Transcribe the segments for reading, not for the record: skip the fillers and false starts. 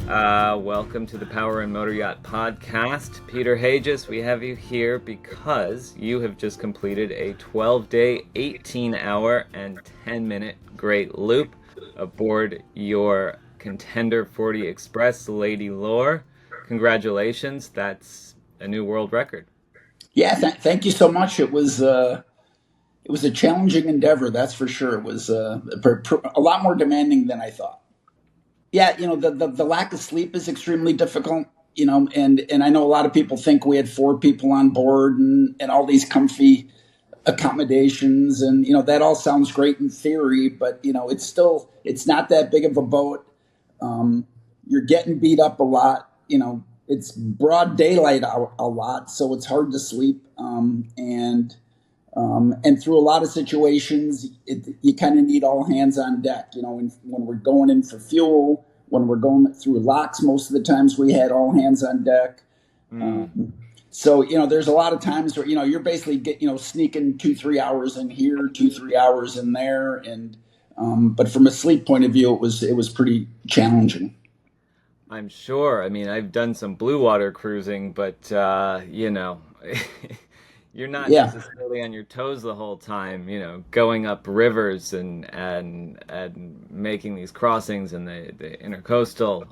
Welcome to the Power and Motoryacht podcast. Peter Hajas, we have you here because you have just completed a 12-day, 18-hour, and 10-minute great loop aboard your Contender 40 Express Lady Lore. Congratulations, that's a new world record. Yeah, thank you so much. It was a challenging endeavor, that's for sure. It was a lot more demanding than I thought. Yeah, the lack of sleep is extremely difficult. And I know a lot of people think we had four people on board and all these comfy accommodations, and that all sounds great in theory, but it's not that big of a boat. You're getting beat up a lot. It's broad daylight out a lot, so it's hard to sleep. And through a lot of situations, you kind of need all hands on deck. When we're going in for fuel, when we're going through locks, most of the times we had all hands on deck. So there's a lot of times where you're basically sneaking 2-3 hours in here, 2-3 hours in there, and but from a sleep point of view, it was pretty challenging. I'm sure. I mean, I've done some blue water cruising, but you're not Yeah. necessarily on your toes the whole time, going up rivers and making these crossings and the intercoastal.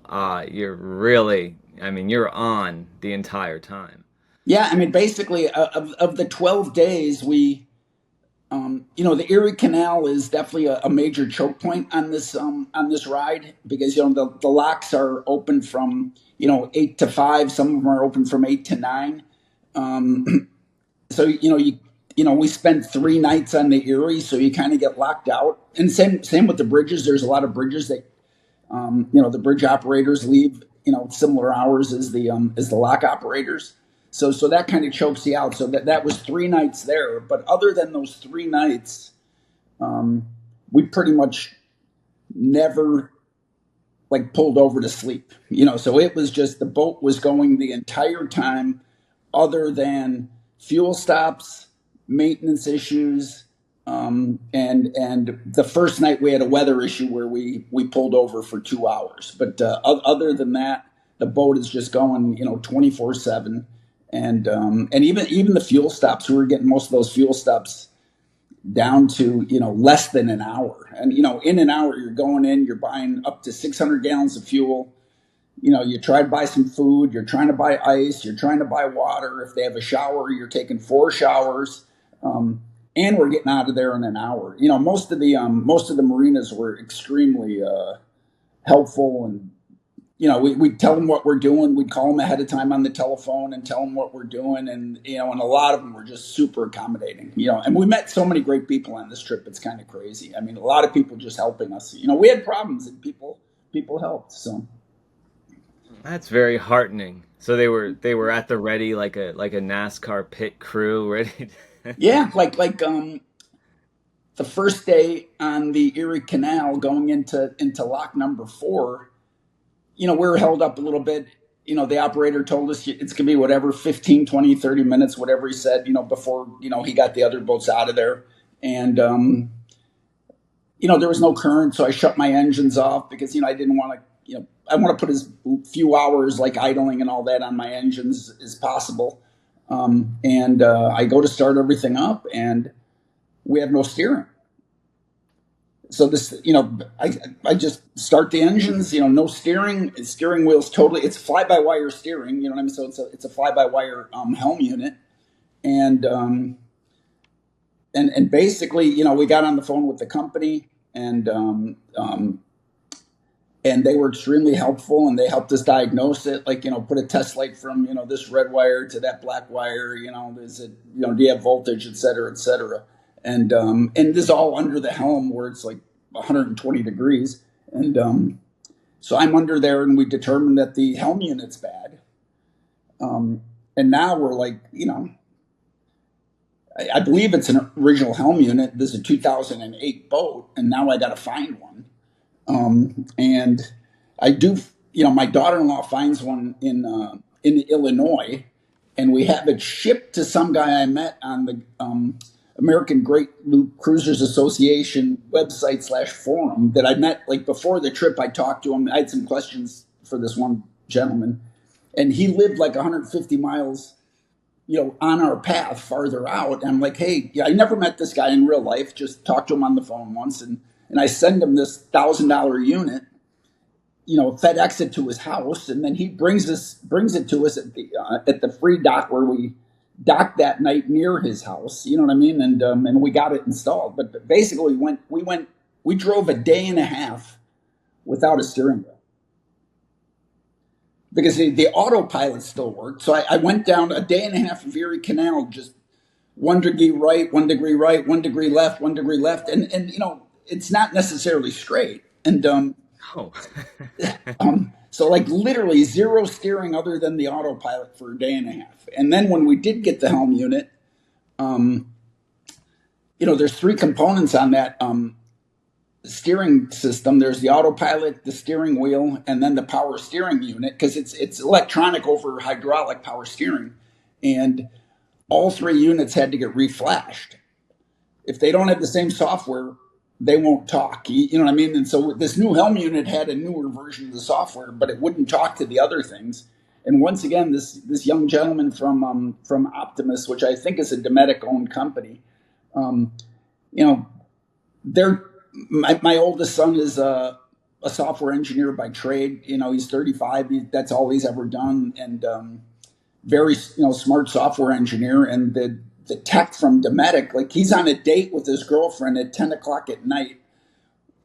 You're really, I mean, you're on the entire time. Yeah, I mean, basically, of the 12 days, the Erie Canal is definitely a major choke point on this ride because the locks are open from 8 to 5. Some of them are open from 8 to 9. So we spent 3 nights on the Erie, so you kind of get locked out. And same with the bridges. There's a lot of bridges that the bridge operators leave similar hours as the lock operators. So that kind of chokes you out. So that was 3 nights there. But other than those 3 nights, we pretty much never like pulled over to sleep. So it was just the boat was going the entire time, other than fuel stops, maintenance issues, and the first night we had a weather issue where we pulled over for 2 hours. But other than that, the boat is just going 24/7. And even the fuel stops, we were getting most of those fuel stops down to less than an hour. And in an hour, you're going in, you're buying up to 600 gallons of fuel. You try to buy some food, you're trying to buy ice, you're trying to buy water. If they have a shower, you're taking 4 showers. And we're getting out of there in an hour. Most of the marinas were extremely helpful, and we'd tell them what we're doing. We'd call them ahead of time on the telephone and tell them what we're doing. And and a lot of them were just super accommodating. And we met so many great people on this trip. It's kind of crazy. I mean, a lot of people just helping us. We had problems and people helped. So. That's very heartening. So they were at the ready like a NASCAR pit crew ready. Yeah, like the first day on the Erie Canal going into lock number 4, we were held up a little bit. The operator told us it's going to be whatever, 15, 20, 30 minutes, whatever he said, before, he got the other boats out of there. And, there was no current, so I shut my engines off because, I didn't want to, I want to put as few hours like idling and all that on my engines as possible. And I go to start everything up and we have no steering. So this, I just start the engines, no steering wheels totally. It's fly-by-wire steering, you know what I mean? So it's a fly-by-wire helm unit. And basically, we got on the phone with the company and they were extremely helpful, and they helped us diagnose it, like, put a test light from, this red wire to that black wire, there's a, do you have voltage, et cetera, et cetera. And this is all under the helm where it's like 120 degrees. And so I'm under there and we determined that the helm unit's bad. And now we're like, I believe it's an original helm unit. This is a 2008 boat, and now I got to find one. And I do, my daughter-in-law finds one in Illinois, and we have it shipped to some guy I met on the American Great Loop Cruisers Association website /forum that I met like before the trip. I talked to him. I had some questions for this one gentleman, and he lived like 150 miles, on our path farther out. And I'm like, hey, yeah, I never met this guy in real life, just talked to him on the phone once, and I send him this $1,000 unit, FedEx it to his house, and then he brings it to us at the free dock where we docked that night near his house. You know what I mean? And we got it installed. But basically, we drove a day and a half without a steering wheel because the autopilot still worked. So I went down a day and a half of Erie Canal, just 1 degree right, 1 degree right, 1 degree left, 1 degree left, and it's not necessarily straight. And Oh. so like literally zero steering other than the autopilot for a day and a half. And then when we did get the helm unit, there's 3 components on that steering system. There's the autopilot, the steering wheel, and then the power steering unit, because it's electronic over hydraulic power steering. And all 3 units had to get reflashed. If they don't have the same software, they won't talk. You know what I mean? And so this new helm unit had a newer version of the software, but it wouldn't talk to the other things. And once again, this young gentleman from Optimus, which I think is a Dometic-owned company, my oldest son is a software engineer by trade. He's 35. That's all he's ever done, and very smart software engineer. And the tech from Dometic, like he's on a date with his girlfriend at 10 o'clock at night,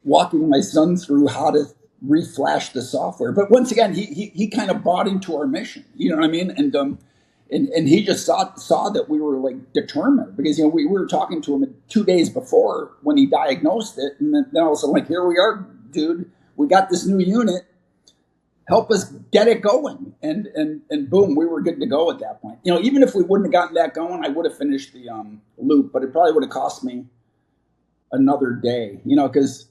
walking my son through how to reflash the software. But once again, he kind of bought into our mission. You know what I mean? And he just saw that we were like determined, because we were talking to him 2 days before when he diagnosed it, and then all of a sudden, like, here we are, dude. We got this new unit. Help us get it going, and boom, we were good to go at that point. Even if we wouldn't have gotten that going, I would have finished the loop, but it probably would have cost me another day. Because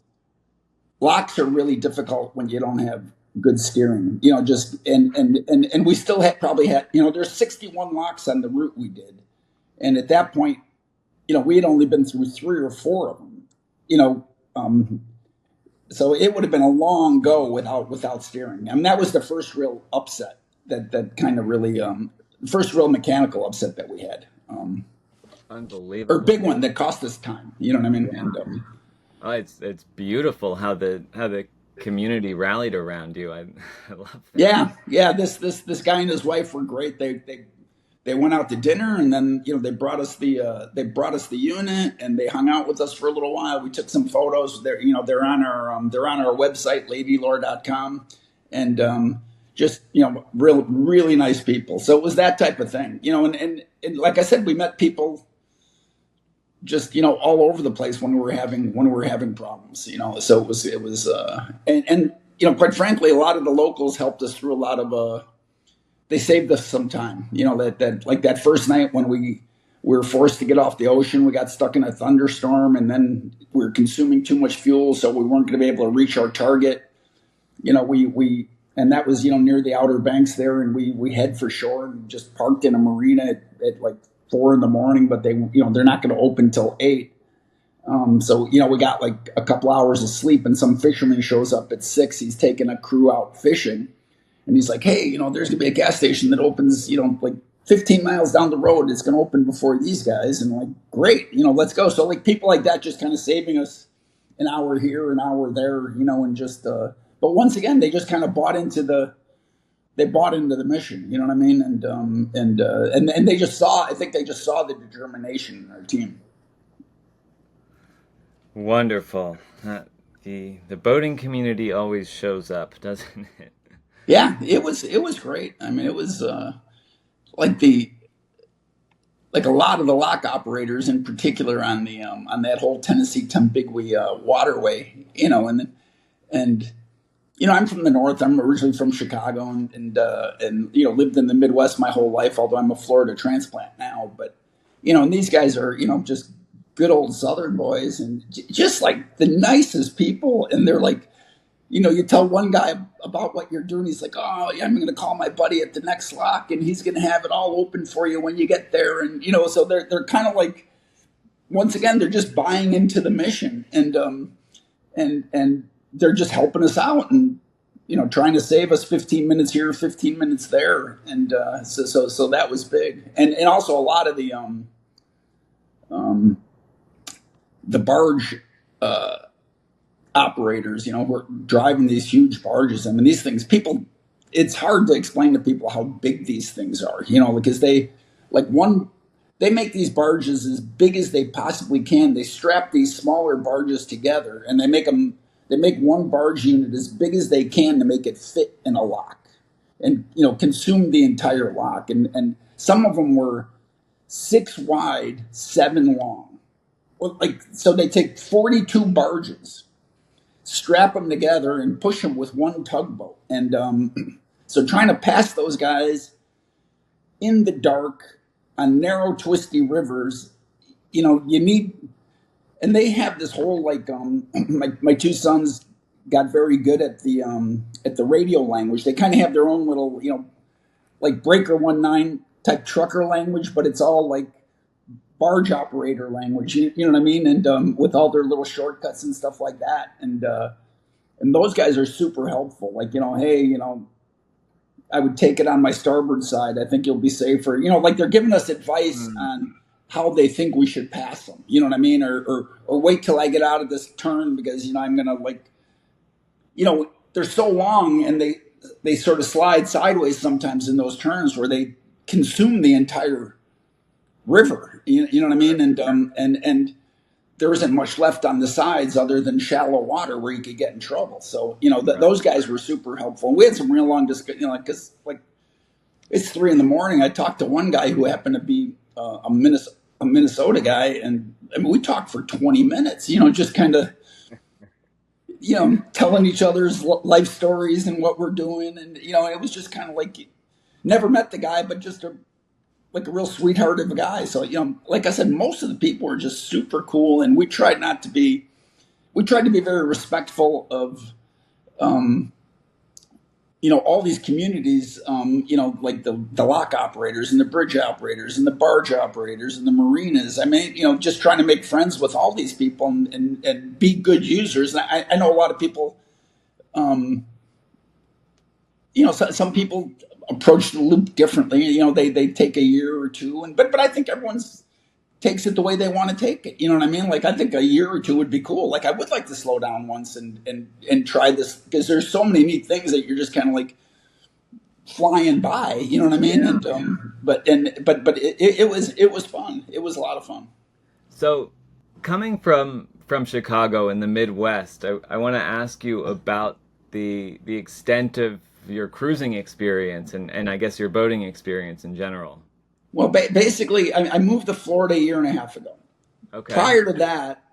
locks are really difficult when you don't have good steering. And we still probably had there's 61 locks on the route we did, and at that point, we had only been through 3 or 4 of them. So it would have been a long go without steering. I mean, that was the first real upset that kind of really, first real mechanical upset that we had. Unbelievable. Or big one that cost us time. You know what I mean? And it's beautiful how the community rallied around you. I love that. Yeah. This guy and his wife were great. They went out to dinner, and then they brought us the unit, and they hung out with us for a little while. We took some photos. They're on our website, ladylore.com, and just really nice people. So it was that type of thing, and like I said, we met people just all over the place when we were having problems. So it was and quite frankly, a lot of the locals helped us through a lot of they saved us some time. That like that first night when we were forced to get off the ocean, we got stuck in a thunderstorm, and then we were consuming too much fuel, so we weren't going to be able to reach our target. We and that was near the Outer Banks there, and we head for shore and just parked in a marina at like 4 a.m, but they're not going to open till 8. So we got like a couple hours of sleep, and some fisherman shows up at 6. He's taking a crew out fishing. And he's like, hey, there's going to be a gas station that opens, like 15 miles down the road. It's going to open before these guys. And I'm like, great, let's go. So like people like that just kind of saving us an hour here, an hour there, and just, but once again, they just kind of bought into the mission, you know what I mean? And they just I think they just saw the determination in our team. Wonderful. The boating community always shows up, doesn't it? Yeah, it was great. I mean, it was like a lot of the lock operators, in particular on that whole Tennessee Tambigui waterway, and I'm from the north. I'm originally from Chicago, and lived in the Midwest my whole life. Although I'm a Florida transplant now, but and these guys are just good old Southern boys, and just like the nicest people, and they're like. You tell one guy about what you're doing. He's like, oh, yeah, I'm going to call my buddy at the next lock, and he's going to have it all open for you when you get there. And, so they're kind of like, once again, they're just buying into the mission, and they're just helping us out. And, trying to save us 15 minutes here, 15 minutes there. And so that was big. And also a lot of the barge operators, who are driving these huge barges. I mean, these things, it's hard to explain to people how big these things are, because they make these barges as big as they possibly can. They strap these smaller barges together and they make one barge unit as big as they can to make it fit in a lock and, consume the entire lock. And some of them were 6 wide, 7 long. So they take 42 barges, strap them together and push them with one tugboat. And so trying to pass those guys in the dark on narrow, twisty rivers, you need, and they have this whole my 2 sons got very good at the radio language. They kind of have their own little, like Breaker 19 type trucker language, but it's all like barge operator language, you know what I mean? And with all their little shortcuts and stuff like that. And those guys are super helpful. Like, hey, I would take it on my starboard side. I think you'll be safer. Like they're giving us advice on how they think we should pass them. You know what I mean? Or wait till I get out of this turn because, I'm going to they're so long and they sort of slide sideways sometimes in those turns where they consume the entire river. You know what I mean? And there isn't much left on the sides other than shallow water where you could get in trouble. So, those guys were super helpful. And we had some real long discussions, because it's 3 a.m. I talked to one guy who happened to be a Minnesota guy. And I mean, we talked for 20 minutes, just kind of, telling each other's life stories and what we're doing. And, it was just kind of like, never met the guy, but just a real sweetheart of a guy. So, like I said, most of the people were just super cool. And we tried to be very respectful of, all these communities, like the lock operators and the bridge operators and the barge operators and the marinas. I mean, just trying to make friends with all these people and be good users. And I know a lot of people, some people approach the loop differently. They take a year or two, but I think everyone's takes it the way they want to take it. You know what I mean? Like I think a year or two would be cool. Like I would like to slow down once and try this because there's so many neat things that you're just kind of like flying by. You know what I mean? Yeah. But it was fun. It was a lot of fun. So, coming from Chicago in the Midwest, I want to ask you about the extent of your cruising experience and I guess your boating experience in general. Well, basically, I moved to Florida a year and a half ago. Okay. Prior to that,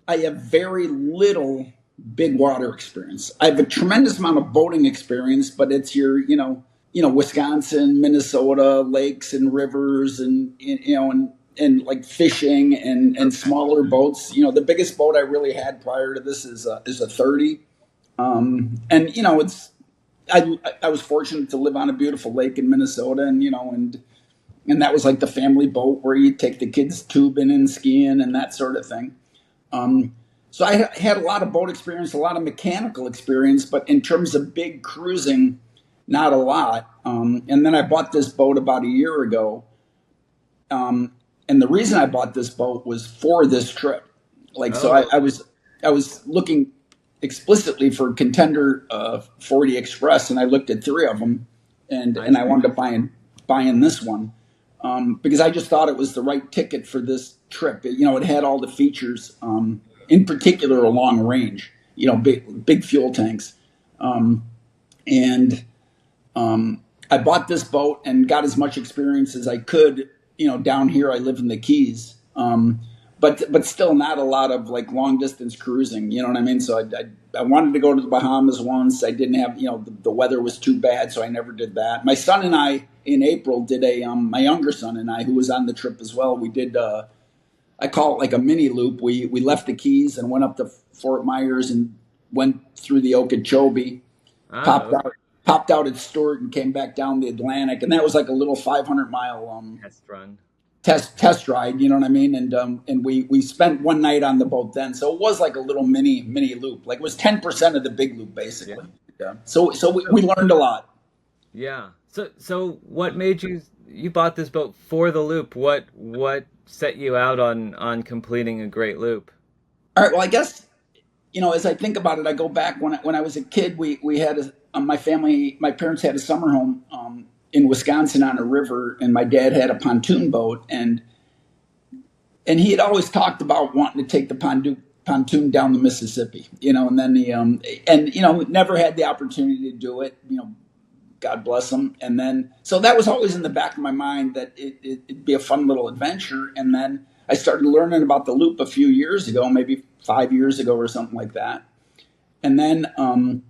I have very little big water experience. I have a tremendous amount of boating experience, but it's your, Wisconsin, Minnesota, lakes and rivers and like fishing and smaller boats. The biggest boat I really had prior to this is a 30. I was fortunate to live on a beautiful lake in Minnesota and that was like the family boat where you take the kids tubing and skiing and that sort of thing. So I had a lot of boat experience, a lot of mechanical experience, but in terms of big cruising, not a lot. And then I bought this boat about a year ago. And the reason I bought this boat was for this trip. So I was looking explicitly for Contender 40 Express, and I looked at 3 of them, and I wound up buying this one. Because I just thought it was the right ticket for this trip. It had all the features, in particular a long range, big fuel tanks. I bought this boat and got as much experience as I could. Down here I live in the Keys, but still not a lot of like long distance cruising. You know what I mean? So I wanted to go to the Bahamas once. I didn't have, the weather was too bad, so I never did that. My son and I in April did my younger son and I, who was on the trip as well, we did, I call it like a mini loop. We left the Keys and went up to Fort Myers and went through the Okeechobee, popped out at Stewart and came back down the Atlantic. And that was like a little 500-mile test run. Test ride, you know what I mean? And we spent one night on the boat then. So it was like a little mini loop. Like it was 10% of the big loop, basically. So we learned a lot. Yeah. So what made you bought this boat for the loop? What set you out on completing a great loop? All right. Well, I guess as I think about it, I go back when I was a kid. We had my family, my parents had a summer home in Wisconsin on a river, and my dad had a pontoon boat, and he had always talked about wanting to take the pontoon down the Mississippi, and then never had the opportunity to do it, God bless him. And then, so that was always in the back of my mind that it'd be a fun little adventure. And then I started learning about the loop a few years ago, maybe 5 years ago or something like that. And then on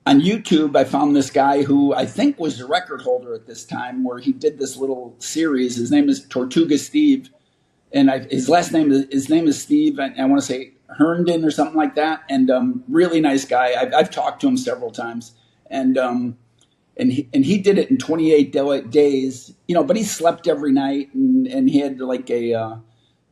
YouTube, I found this guy who I think was the record holder at this time, where he did this little series. His name is Tortuga Steve, and his name is Steve. And I want to say Herndon or something like that. And really nice guy. I've talked to him several times, and he did it in 28 days. But he slept every night, and he had like I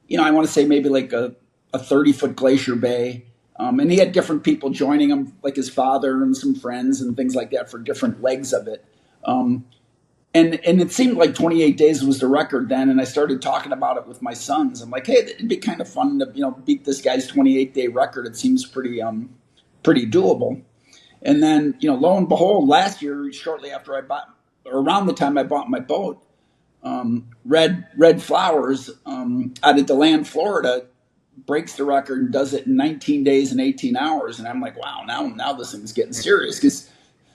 want to say maybe like a 30-foot glacier bay. And he had different people joining him, like his father and some friends and things like that, for different legs of it. And it seemed like 28 days was the record then. And I started talking about it with my sons. I'm like, hey, it'd be kind of fun to, beat this guy's 28-day record. It seems pretty doable. And then, lo and behold, last year, shortly after around the time I bought my boat, Red Flowers out of DeLand, Florida, breaks the record and does it in 19 days and 18 hours. And I'm like, wow, now this thing's getting serious, because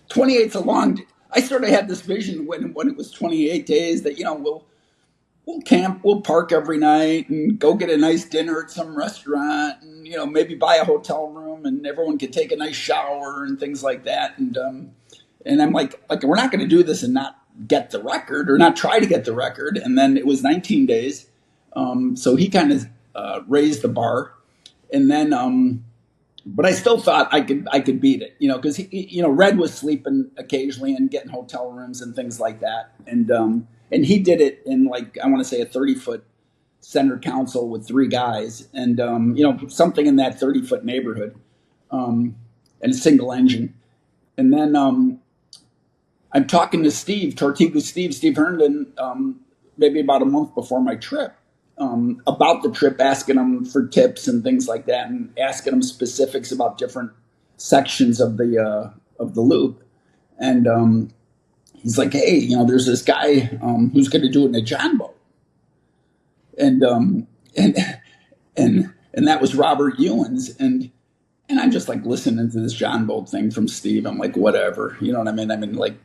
28 is a long. I sort of had this vision when it was 28 days that we'll camp, we'll park every night and go get a nice dinner at some restaurant, and maybe buy a hotel room, and everyone could take a nice shower and things like that. And I'm like we're not going to do this and not get the record, or not try to get the record. And then it was 19 days, so he kind of raised the bar, and then but I still thought I could beat it, because Red was sleeping occasionally and getting hotel rooms and things like that, and he did it in, like, I want to say a 30-foot center console with 3 guys, and something in that 30-foot neighborhood, and a single engine. And then I'm talking to Steve Herndon, maybe about a month before my trip, about the trip, asking him for tips and things like that, and asking him specifics about different sections of the loop. And he's like, hey, there's this guy who's going to do it in a jonboat. And that was Robert Ewins. And I'm just like listening to this jonboat thing from Steve. I'm like, whatever, you know what I mean? I mean, like,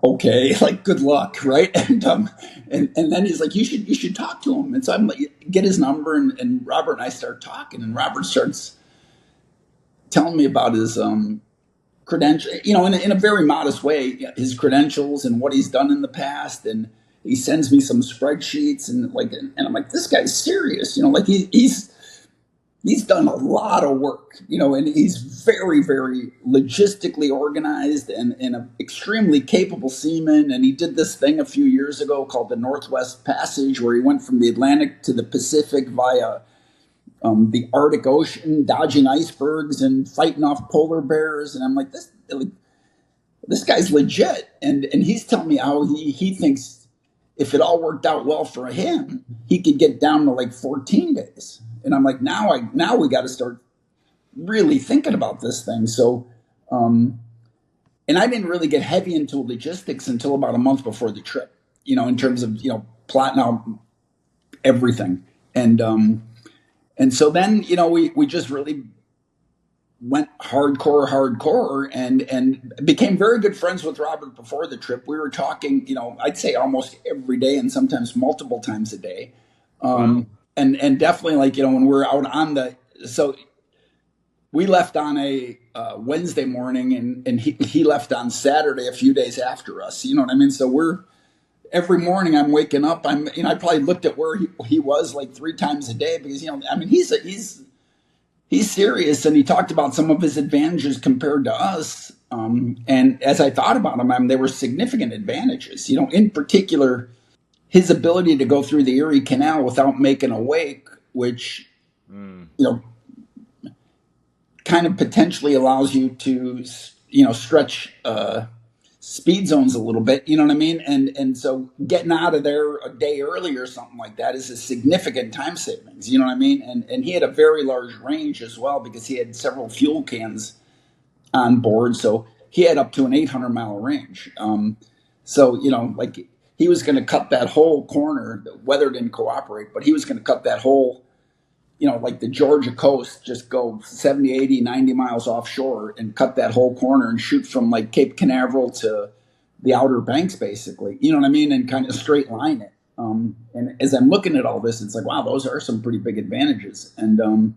okay, like, good luck, right? And then he's like, you should talk to him. And so I'm like, get his number, and Robert and I start talking, and Robert starts telling me about his credential, in a very modest way, his credentials and what he's done in the past. And he sends me some spreadsheets, and I'm like, this guy's serious, like he's done a lot of work, and he's very, very logistically organized, and an extremely capable seaman. And he did this thing a few years ago called the Northwest Passage, where he went from the Atlantic to the Pacific via the Arctic Ocean, dodging icebergs and fighting off polar bears. And I'm like, this guy's legit. And he's telling me how he thinks if it all worked out well for him, he could get down to like 14 days. And I'm like, now we got to start really thinking about this thing. So, and I didn't really get heavy into logistics until about a month before the trip, in terms of, plotting out everything. And so then, we just really went hardcore, and became very good friends with Robert before the trip. We were talking, I'd say almost every day, and sometimes multiple times a day. Wow. And definitely, like, when we're out so we left on a Wednesday morning, and he left on Saturday, a few days after us, you know what I mean? So every morning I'm waking up, I probably looked at where he was like 3 times a day, because, he's serious. And he talked about some of his advantages compared to us. And as I thought about him, they were significant advantages, in particular, his ability to go through the Erie Canal without making a wake, which, kind of potentially allows you to, stretch speed zones a little bit. You know what I mean? And so getting out of there a day early or something like that is a significant time savings. You know what I mean? And he had a very large range as well because he had several fuel cans on board, so he had up to an 800-mile range. So like he was going to cut that whole corner. The weather didn't cooperate, but he was going to cut that whole, like the Georgia coast, just go 70, 80, 90 miles offshore and cut that whole corner and shoot from like Cape Canaveral to the Outer Banks, basically. You know what I mean? And kind of straight line it. And as I'm looking at all this, it's like, wow, those are some pretty big advantages. And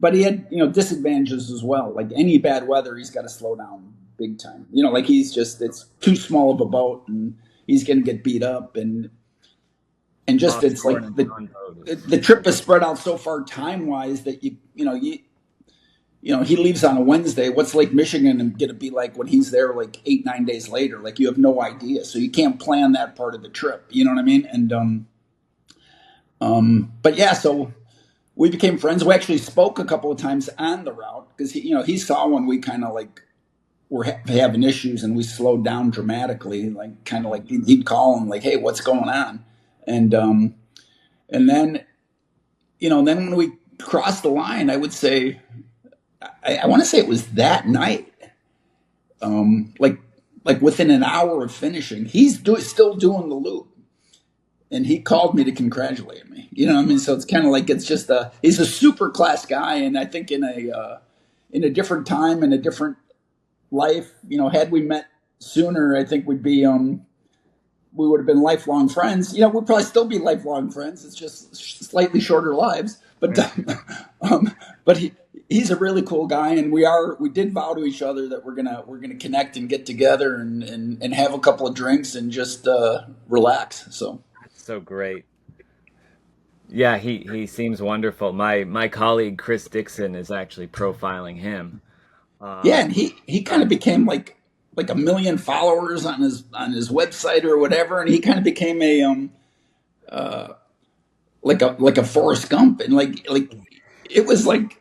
but he had, disadvantages as well. Like any bad weather, he's got to slow down big time. Like it's too small of a boat, and he's going to get beat up, and just it's like the trip is spread out so far time wise that he leaves on a Wednesday. What's Lake Michigan going to be like when he's there like 8-9 days later? Like you have no idea, so you can't plan that part of the trip. You know what I mean? And but yeah, so we became friends. We actually spoke a couple of times on the route because he saw when we kind of like were having issues and we slowed down dramatically. Like kind of like he'd call him like, "Hey, what's going on?" And then then when we crossed the line, I would say I want to say it was that night. Like within an hour of finishing, he's still doing the loop. And he called me to congratulate me. You know what I mean? So it's kind of like he's a super class guy. And I think in a different time, in a different life, had we met sooner, I think we would have been lifelong friends. We'd probably still be lifelong friends. It's just slightly shorter lives. But but he's a really cool guy, and we did vow to each other that we're gonna connect and get together and have a couple of drinks and just relax. So great. Yeah, he seems wonderful. My colleague Chris Dixon is actually profiling him. Yeah, and he kind of became like 1 million followers on his website or whatever, and he kind of became like a Forrest Gump, and like it was like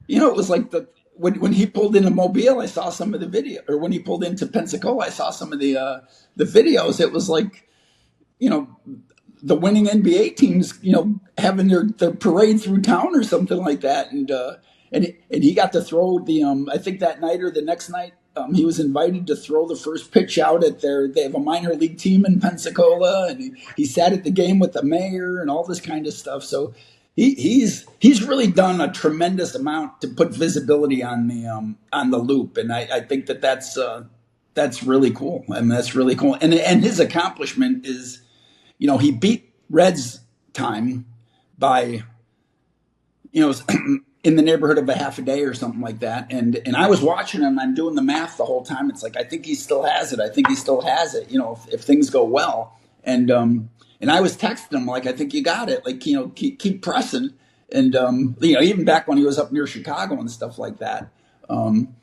it was like when he pulled into Mobile, I saw some of the video, or when he pulled into Pensacola, I saw some of the videos. It was like the winning NBA teams, having their parade through town or something like that. And he got to throw I think that night or the next night, he was invited to throw the first pitch out they have a minor league team in Pensacola, and he sat at the game with the mayor and all this kind of stuff. So he's really done a tremendous amount to put visibility on the loop. And I think that's really cool. I mean, that's really cool. And his accomplishment is, he beat Red's time by, in the neighborhood of a half a day or something like that. And I was watching him. I'm doing the math the whole time. It's like, I think he still has it. I think he still has it, if things go well. And I was texting him like, I think you got it. Like, keep pressing. And, even back when he was up near Chicago and stuff like that. And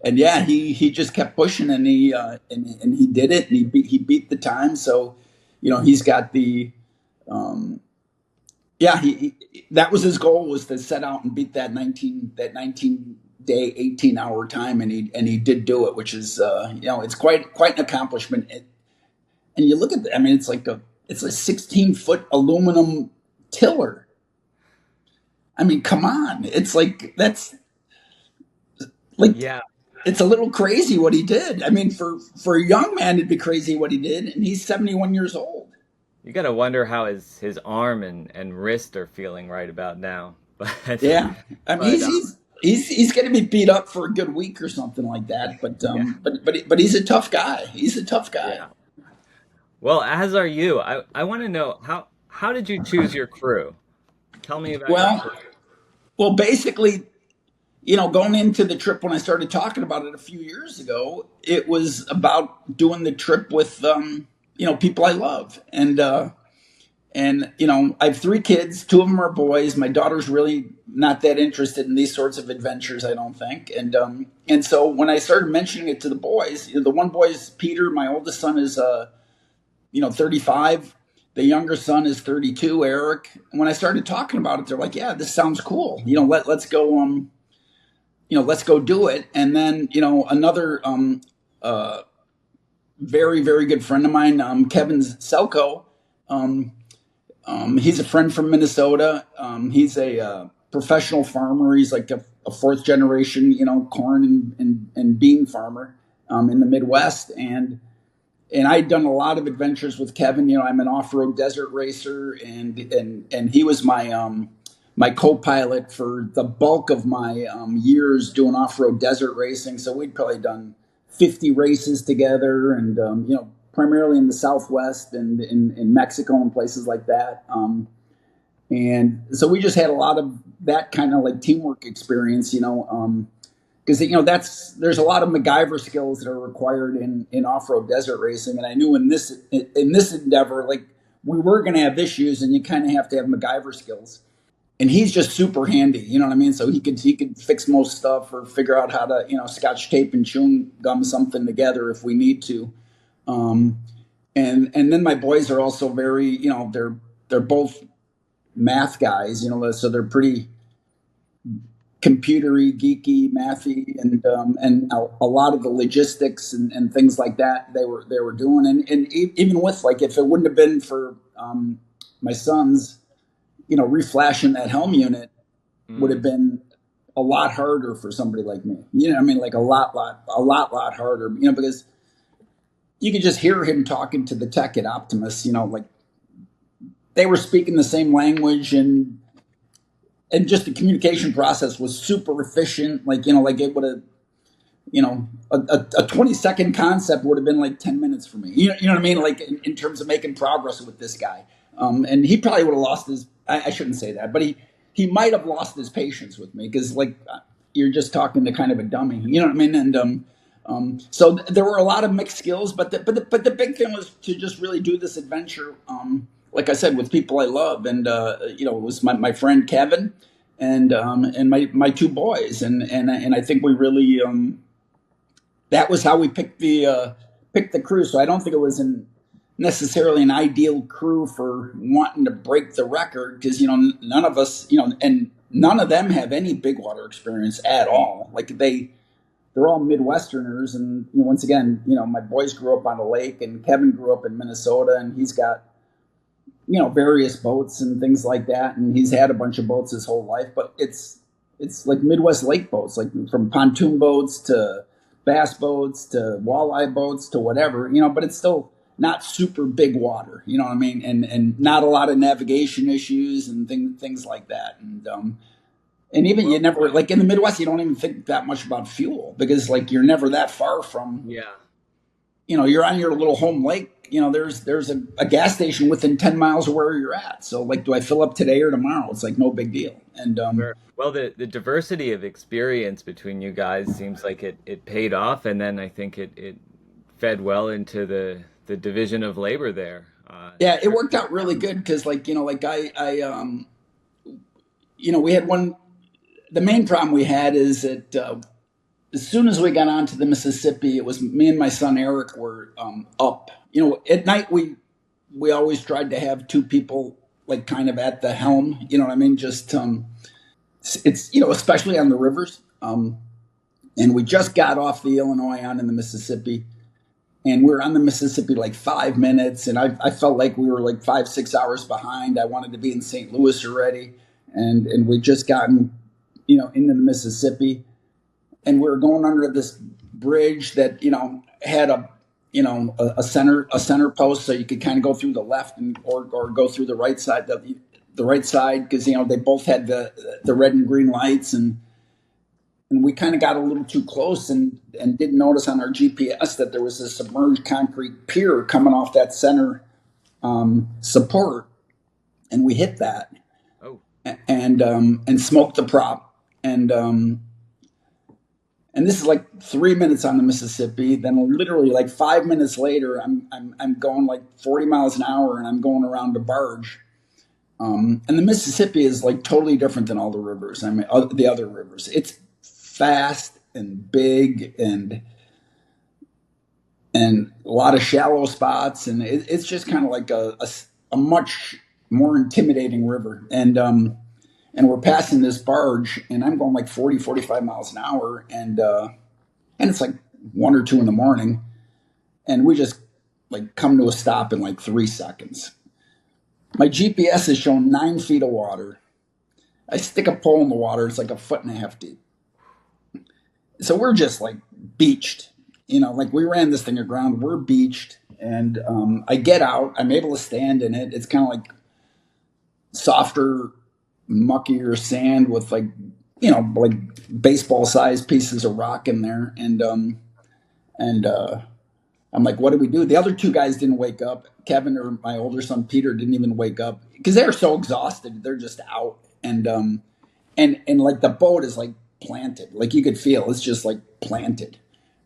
yeah, he just kept pushing, and he did it, and he beat the time. So, he's got the, that was his goal, was to set out and beat that 19 day, 18-hour time. And he did do it, which is, it's quite an accomplishment. And you look at I mean, it's a 16-foot aluminum tiller. I mean, come on. It's like, that's like, Yeah. It's a little crazy what he did. I mean, for a young man, it'd be crazy what he did. And he's 71 years old. You gotta wonder how his arm and wrist are feeling right about now. But yeah, I mean, he's going to be beat up for a good week or something like that. But but he's a tough guy. He's a tough guy. Yeah. Well, as are you. I want to know how did you choose your crew? Tell me about your crew. Well, basically, going into the trip, when I started talking about it a few years ago, it was about doing the trip with people I love. And I have 3 kids. 2 of them are boys. My daughter's really not that interested in these sorts of adventures, I don't think. And so when I started mentioning it to the boys, the one boy is Peter. My oldest son is 35. the younger son is 32, Eric. And when I started talking about it, they're like, "Yeah, this sounds cool. Let's go. Let's go do it." And then another uh, very very good friend of mine, Kevin Selchow. Um, he's a friend from Minnesota. He's a professional farmer. He's like a fourth generation, corn and bean farmer in the Midwest. And I'd done a lot of adventures with Kevin. I'm an off-road desert racer, and he was my co-pilot for the bulk of my years doing off-road desert racing. So we'd probably done 50 races together, and primarily in the Southwest and in Mexico and places like that. And so we just had a lot of that kind of like teamwork experience, because there's a lot of MacGyver skills that are required in off-road desert racing. And I knew in this endeavor, like, we were going to have issues, and you kind of have to have MacGyver skills. And he's just super handy, you know what I mean? So he could fix most stuff or figure out how to scotch tape and chewing gum something together if we need to. Um, and then my boys are also very, they're both math guys, so they're pretty computery, geeky, mathy, and a lot of the logistics and things like that they were doing. And even with, like, if it wouldn't have been for my sons, reflashing that helm unit would have been a lot harder for somebody like me. I mean, like a lot harder, because you could just hear him talking to the tech at Optimus, like they were speaking the same language, and just the communication process was super efficient. Like, like it would have, a 20-second concept would have been like 10 minutes for me. You know what I mean? Like in terms of making progress with this guy. And he probably would have lost I shouldn't say that, but he might have lost his patience with me, because like you're just talking to kind of a dummy, you know what I mean? And so there were a lot of mixed skills, but the big thing was to just really do this adventure. Like I said, with people I love, and it was my friend Kevin, and my two boys, and I think we really that was how we picked the crew. So I don't think it was necessarily an ideal crew for wanting to break the record, because none of us, and none of them have any big water experience at all. Like they're all Midwesterners, and once again, my boys grew up on a lake, and Kevin grew up in Minnesota, and he's got various boats and things like that, and he's had a bunch of boats his whole life. But it's like Midwest lake boats, like from pontoon boats to bass boats to walleye boats to whatever, but it's still not super big water, you know what I mean, and not a lot of navigation issues and things like that. And even you never, like in the Midwest, you don't even think that much about fuel, because like you're never that far from, you're on your little home lake. There's a gas station within 10 miles of where you're at. So like, do I fill up today or tomorrow? It's like no big deal. And Sure. Well, the diversity of experience between you guys seems like it paid off, and then I think it fed well into the division of labor there. Yeah, it worked out really good, because like like we had one. The main problem we had is that as soon as we got onto the Mississippi, it was me and my son Eric were up. At night we always tried to have two people like kind of at the helm. You know what I mean? Just it's especially on the rivers. And we just got off the Illinois on in the Mississippi, and we were on the Mississippi like 5 minutes, and I felt like we were like 5-6 hours behind. I wanted to be in St. Louis already, and we just gotten into the Mississippi, and we were going under this bridge that had a center post, so you could kind of go through the left or go through the right side, the right side, because they both had the red and green lights, and we kind of got a little too close and didn't notice on our GPS that there was a submerged concrete pier coming off that center support, and we hit that. Oh. And smoked the prop. And this is like 3 minutes on the Mississippi. Then literally like 5 minutes later, I'm going like 40 miles an hour, and I'm going around a barge. And the Mississippi is like totally different than all the rivers. I mean, the other rivers. It's fast and big and a lot of shallow spots, and it's just kind of like a a much more intimidating river. And we're passing this barge, and I'm going like 40, 45 miles an hour, and it's like 1 or 2 in the morning, and we just like come to a stop in like 3 seconds. My GPS is showing 9 feet of water. I stick a pole in the water; it's like 1.5 feet deep. So we're just like beached, like we ran this thing aground. We're beached, and I get out. I'm able to stand in it. It's kind of like softer, muckier sand with like baseball sized pieces of rock in there, and I'm like, what do we do? The other 2 guys didn't wake up. Kevin, or my older son Peter, didn't even wake up because they're so exhausted. They're just out, and like the boat is like planted, like you could feel it's just like planted.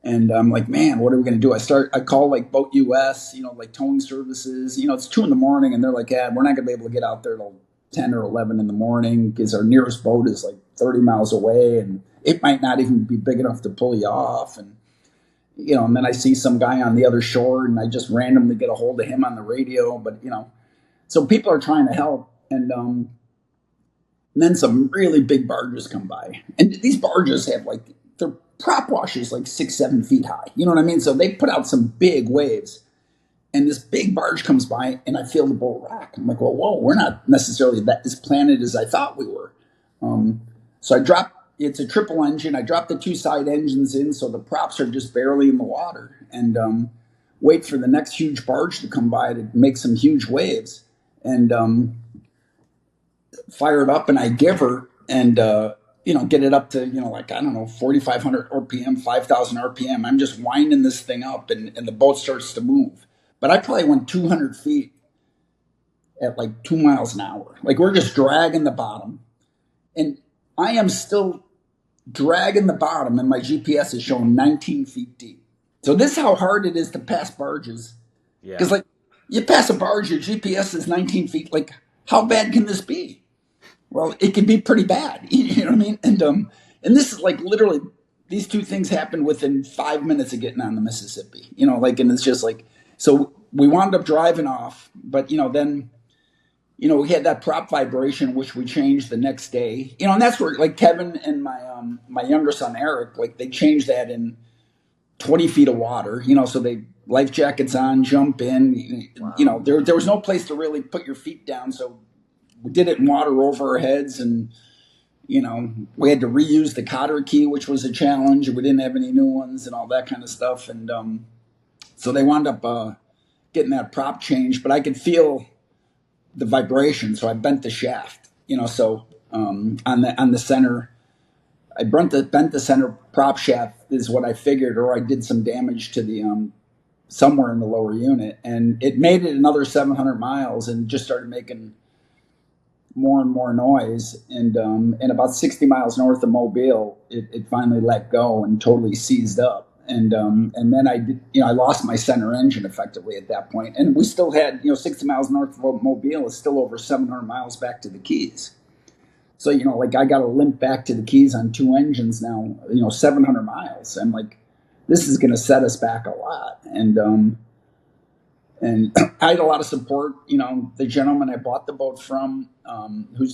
And I'm like, man, what are we gonna do? I call like Boat US, like towing services. It's 2 in the morning, and they're like, yeah, we're not gonna be able to get out there till 10 or 11 in the morning because our nearest boat is like 30 miles away, and it might not even be big enough to pull you off. And then I see some guy on the other shore, and I just randomly get a hold of him on the radio. But so people are trying to help, and then some really big barges come by, and these barges have like their prop washes like 6, 7 feet high. You know what I mean? So they put out some big waves, and this big barge comes by, and I feel the boat rock. I'm like, well, whoa, we're not necessarily as planted as I thought we were. So I drop. It's a triple engine. I drop the 2 side engines in, so the props are just barely in the water, and wait for the next huge barge to come by to make some huge waves, and fire it up, and I give her, and get it up to like, I don't know, 4,500 RPM, 5,000 RPM. I'm just winding this thing up, and the boat starts to move. But I probably went 200 feet at like 2 miles an hour. Like we're just dragging the bottom, and I am still dragging the bottom, and my GPS is showing 19 feet deep. So this is how hard it is to pass barges. Because like you pass a barge, your GPS is 19 feet. Like how bad can this be? Well, it can be pretty bad. You know what I mean? And this is like literally these 2 things happened within 5 minutes of getting on the Mississippi. And it's just like, so we wound up driving off, but then we had that prop vibration, which we changed the next day. And that's where like Kevin and my younger son Eric, like they changed that in 20 feet of water. So they life jackets on, jump in. Wow. There was no place to really put your feet down, so we did it in water over our heads, and we had to reuse the cotter key, which was a challenge. We didn't have any new ones and all that kind of stuff, and so they wound up getting that prop changed, but I could feel the vibration, so I bent the shaft. So on the center, I bent the center prop shaft is what I figured, or I did some damage to the somewhere in the lower unit, and it made it another 700 miles and just started making more and more noise. And about 60 miles north of Mobile, it finally let go and totally seized up. And then I lost my center engine effectively at that point. And we still had, 60 miles north of Mobile is still over 700 miles back to the Keys. So, like I got to limp back to the Keys on 2 engines now, 700 miles. I'm like, this is going to set us back a lot. And I had a lot of support. The gentleman I bought the boat from, who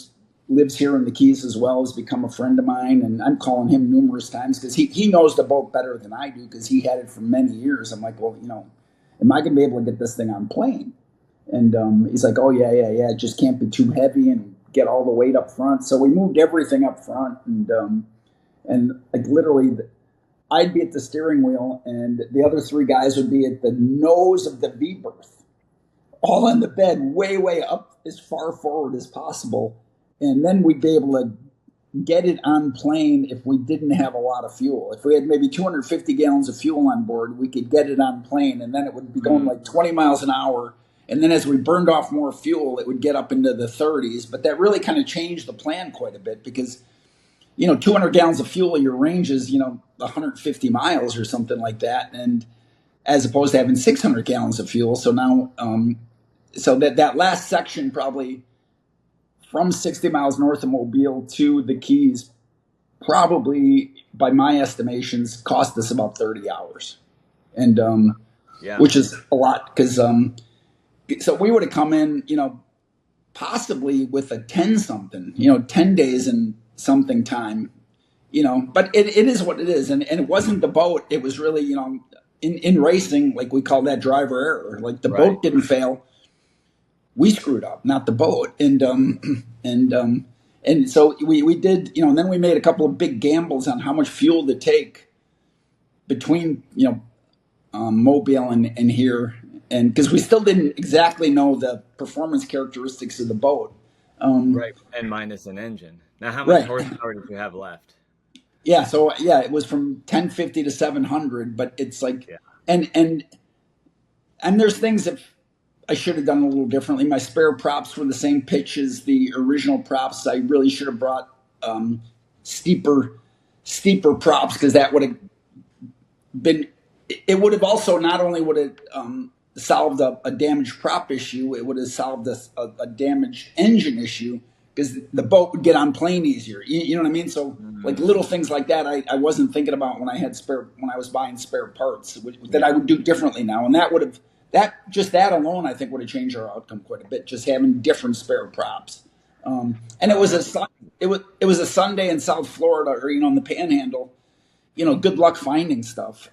lives here in the Keys as well, has become a friend of mine. And I'm calling him numerous times because he knows the boat better than I do because he had it for many years. I'm like, well, am I going to be able to get this thing on plane? And he's like, oh, yeah. It just can't be too heavy and get all the weight up front. So we moved everything up front. And like literally, I'd be at the steering wheel, and the other 3 guys would be at the nose of the V berth, all in the bed, way up as far forward as possible. And then we'd be able to get it on plane if we didn't have a lot of fuel. If we had maybe 250 gallons of fuel on board, we could get it on plane, and then it would be going like 20 miles an hour. And then as we burned off more fuel, it would get up into the 30s. But that really kind of changed the plan quite a bit because 200 gallons of fuel, your range is, 150 miles or something like that. And as opposed to having 600 gallons of fuel. So now, so that last section probably from 60 miles north of Mobile to the Keys, probably by my estimations, cost us about 30 hours. And, which is a lot because, So we would have come in, possibly with a 10 something, 10 days and something time, but it is what it is. And it wasn't the boat. It was really, in racing, like we call that driver error. Like the Right. boat didn't fail. We screwed up, not the boat. And so we did, and then we made a couple of big gambles on how much fuel to take between, Mobile and here. And because we still didn't exactly know the performance characteristics of the boat. Right. And minus an engine. Now, how much Right. horsepower did you have left? Yeah. So yeah, it was from 1050 to 700, but it's like, Yeah. and there's things that I should have done a little differently. My spare props were the same pitch as the original props. I really should have brought steeper props, because that would have been. It would have also not only would it solved a damaged prop issue, it would have solved a damaged engine issue, because the boat would get on plane easier. You know what I mean? So like little things like that, I wasn't thinking about when I was buying spare parts that I would do differently now, and that would have. That alone, I think, would have changed our outcome quite a bit. Just having different spare props, and it was a Sunday in South Florida, or in the Panhandle. Good luck finding stuff.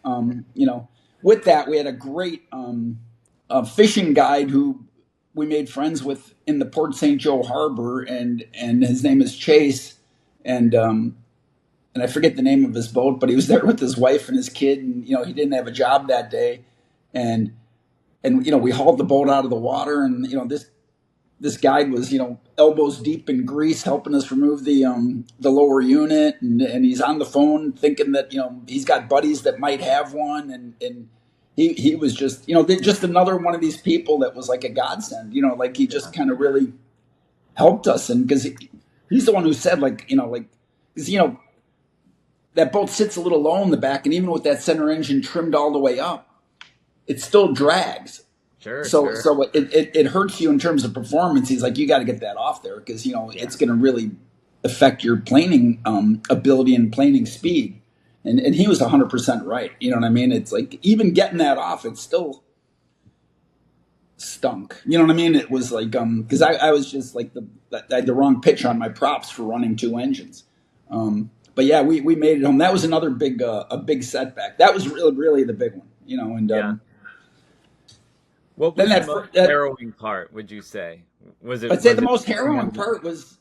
With that, we had a great fishing guide who we made friends with in the Port St. Joe Harbor, and his name is Chase, and I forget the name of his boat, but he was there with his wife and his kid, and he didn't have a job that day, and we hauled the boat out of the water, and this guide was elbows deep in grease helping us remove the lower unit, and he's on the phone thinking that he's got buddies that might have one, and he was just just another one of these people that was like a godsend, like he just kind of really helped us, and because he's the one who said because that boat sits a little low in the back, and even with that center engine trimmed all the way up, it still drags. Sure. So it hurts you in terms of performance. He's like, you got to get that off there, because it's going to really affect your planing ability and planing speed. And he was 100% right. You know what I mean? It's like even getting that off, it still stunk. You know what I mean? It was like because I was just like I had the wrong pitch on my props for running two engines. But yeah, we made it home. That was another big a big setback. That was really the big one. And Yeah. What was then the most harrowing part, would you say? I'd say the most harrowing part was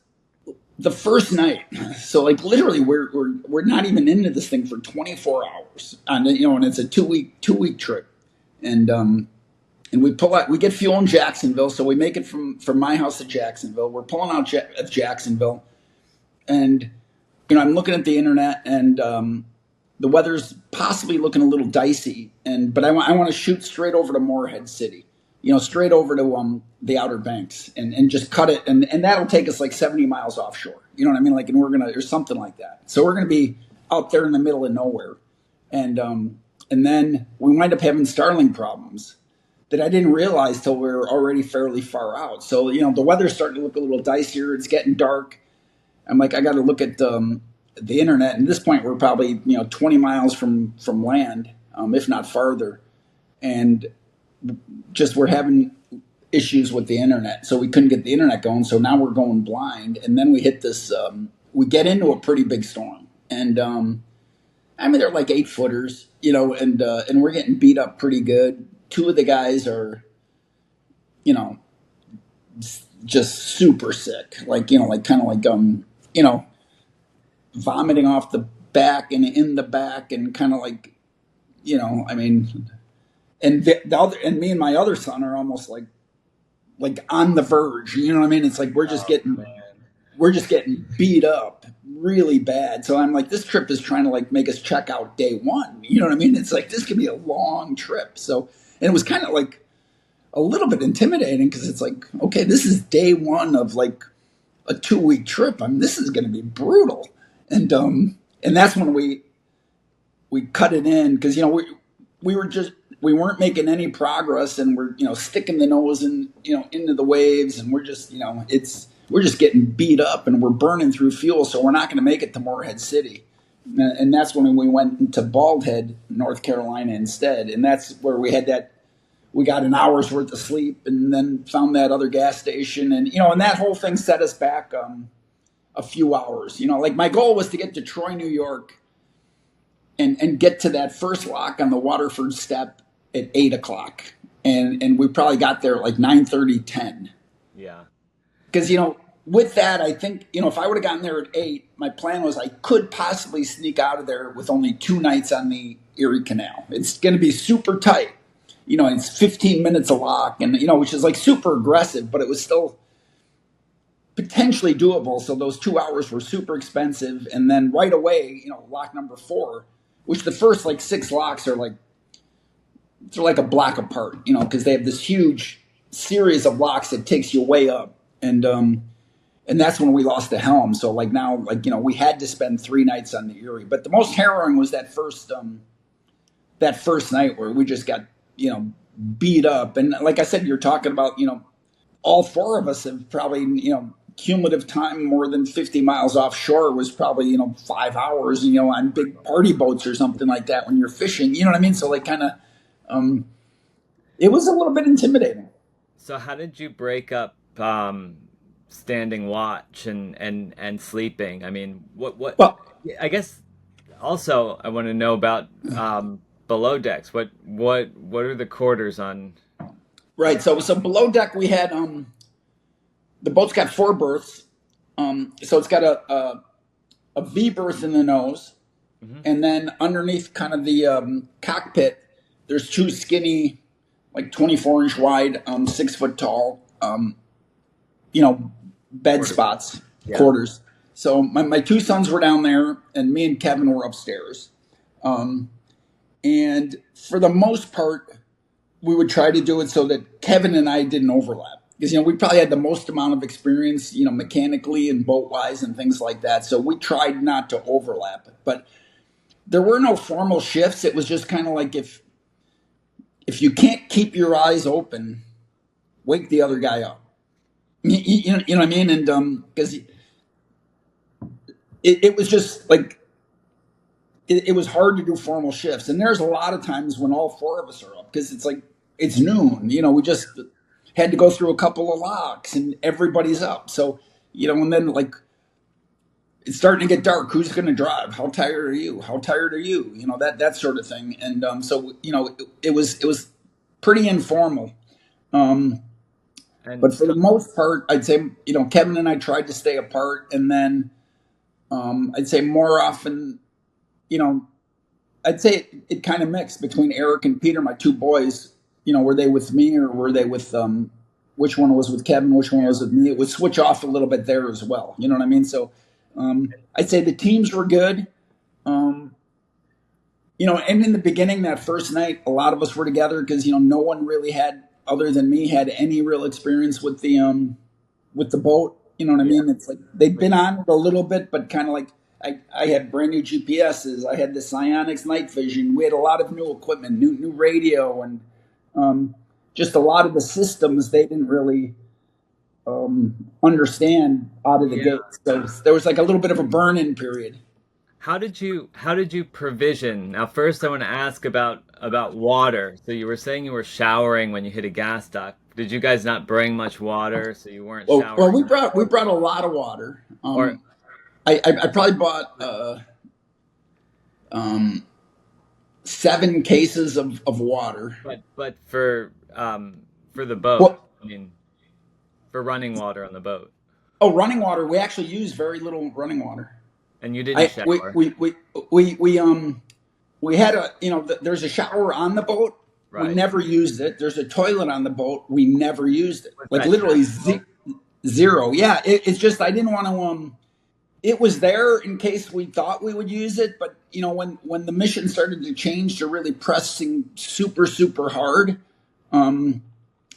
the first night. So like literally we're not even into this thing for 24 hours, and it's a two week trip, and we pull out, we get fuel in Jacksonville, so we make it from my house to Jacksonville. We're pulling out of Jacksonville, and I'm looking at the internet, and the weather's possibly looking a little dicey, but I want to shoot straight over to Morehead City, straight over to the Outer Banks, and just cut it, and that'll take us like 70 miles offshore. You know what I mean? Like, and or something like that. So we're gonna be out there in the middle of nowhere, and then we wind up having starling problems that I didn't realize till we were already fairly far out. So the weather's starting to look a little dicier. It's getting dark. I'm like, I got to look at the internet. And at this point, we're probably 20 miles from land, if not farther, and just we're having issues with the internet, so we couldn't get the internet going. So now we're going blind, and then we hit this. We get into a pretty big storm, and I mean they're like 8-footers, and we're getting beat up pretty good. Two of the guys are, just super sick, like kind of like vomiting off the back and in the back, and kind of like, I mean, and the other, and me and my other son are almost like on the verge. You know what I mean? It's like we're just getting beat up really bad. So I'm like, this trip is trying to like make us check out day one. You know what I mean? It's like this could be a long trip. So, and it was kind of like a little bit intimidating, because it's like, okay, this is day one of like a 2-week trip. I mean, this is going to be brutal. And that's when we cut it in, because we weren't making any progress, and we're sticking the nose in into the waves, and we're just we're just getting beat up, and we're burning through fuel, so we're not going to make it to Morehead City. And that's when we went into Bald Head, North Carolina instead, and that's where we had that we got an hour's worth of sleep, and then found that other gas station, and and that whole thing set us back a few hours. Like my goal was to get to Troy, New York, and get to that first lock on the Waterford step at 8 o'clock, and we probably got there at like 9:30, 10. Yeah. Because with that, I think if I would have gotten there at 8, my plan was I could possibly sneak out of there with only 2 nights on the Erie Canal. It's going to be super tight. It's 15 minutes a lock, and which is like super aggressive, but it was still potentially doable. So those 2 hours were super expensive, and then right away, lock number 4, which the first like 6 locks are like they're like a block apart, because they have this huge series of locks that takes you way up, and that's when we lost the helm. So like now, we had to spend 3 nights on the Erie, but the most harrowing was that first night where we just got beat up. And like I said, you're talking about all 4 of us have probably cumulative time more than 50 miles offshore was probably 5 hours on big party boats or something like that when you're fishing. You know what I mean? So like kind of it was a little bit intimidating. So how did you break up standing watch and sleeping? I mean, what Well, I guess also I want to know about below decks. What are the quarters on? right. So below deck we had the boat's got 4 berths. So it's got a V berth in the nose, and then underneath kind of the cockpit, there's 2 skinny, like 24-inch wide, 6 foot tall, bed spots, quarters. So my 2 sons were down there, and me and Kevin were upstairs. And for the most part, we would try to do it so that Kevin and I didn't overlap. Because, we probably had the most amount of experience, mechanically and boat-wise and things like that. So we tried not to overlap. But there were no formal shifts. It was just kind of like if you can't keep your eyes open, wake the other guy up. You know what I mean? And because it was just like, it was hard to do formal shifts. And there's a lot of times when all 4 of us are up because it's like, it's noon. We just had to go through a couple of locks and everybody's up. So, and then like it's starting to get dark. Who's going to drive? How tired are you? How tired are you? That sort of thing. And so, it was pretty informal. But for the most part, I'd say, Kevin and I tried to stay apart. And then I'd say more often, I'd say it kind of mixed between Eric and Peter, my 2 boys. Were they with me or were they with which one was with Kevin, which one was with me? It would switch off a little bit there as well. You know what I mean? So I'd say the teams were good. And in the beginning, that first night, a lot of us were together because, no one really had, other than me, had any real experience with the boat. You know what I mean? It's like they'd been on it a little bit, but kind of like I had brand new GPSs. I had the Psionics night vision. We had a lot of new equipment, new radio, and just a lot of the systems they didn't really understand out of the gate. So there was like a little bit of a burn-in period. How did you provision? Now, first I want to ask about water. So you were saying you were showering when you hit a gas dock. Did you guys not bring much water, so you weren't showering? Well, we brought a lot of water. I probably bought 7 cases of water. But for the boat, I mean, for running water on the boat. Oh, running water. We actually use very little running water. And you didn't shower. We had there's a shower on the boat. Right. We never used it. There's a toilet on the boat. We never used it. Like literally zero. Yeah. It's just, I didn't want to, it was there in case we thought we would use it. But when the mission started to change to really pressing super, super hard, and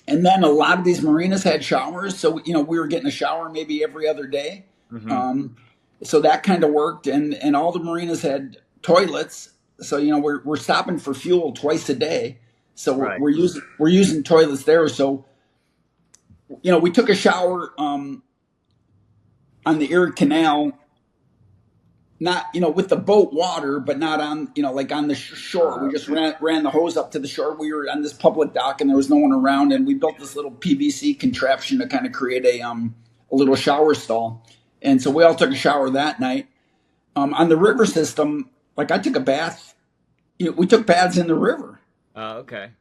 then a lot of these marinas had showers. So, we were getting a shower maybe every other day. Mm-hmm. So that kind of worked. And all the marinas had toilets. So, we're stopping for fuel twice a day. So right. we're using toilets there. So, we took a shower, on the Erie Canal not, with the boat water, but not on, like on the shore. We just ran the hose up to the shore. We were on this public dock and there was no one around. And we built this little PVC contraption to kind of create a little shower stall. And so we all took a shower that night. On the river system, like I took a bath. We took baths in the river. Oh, okay.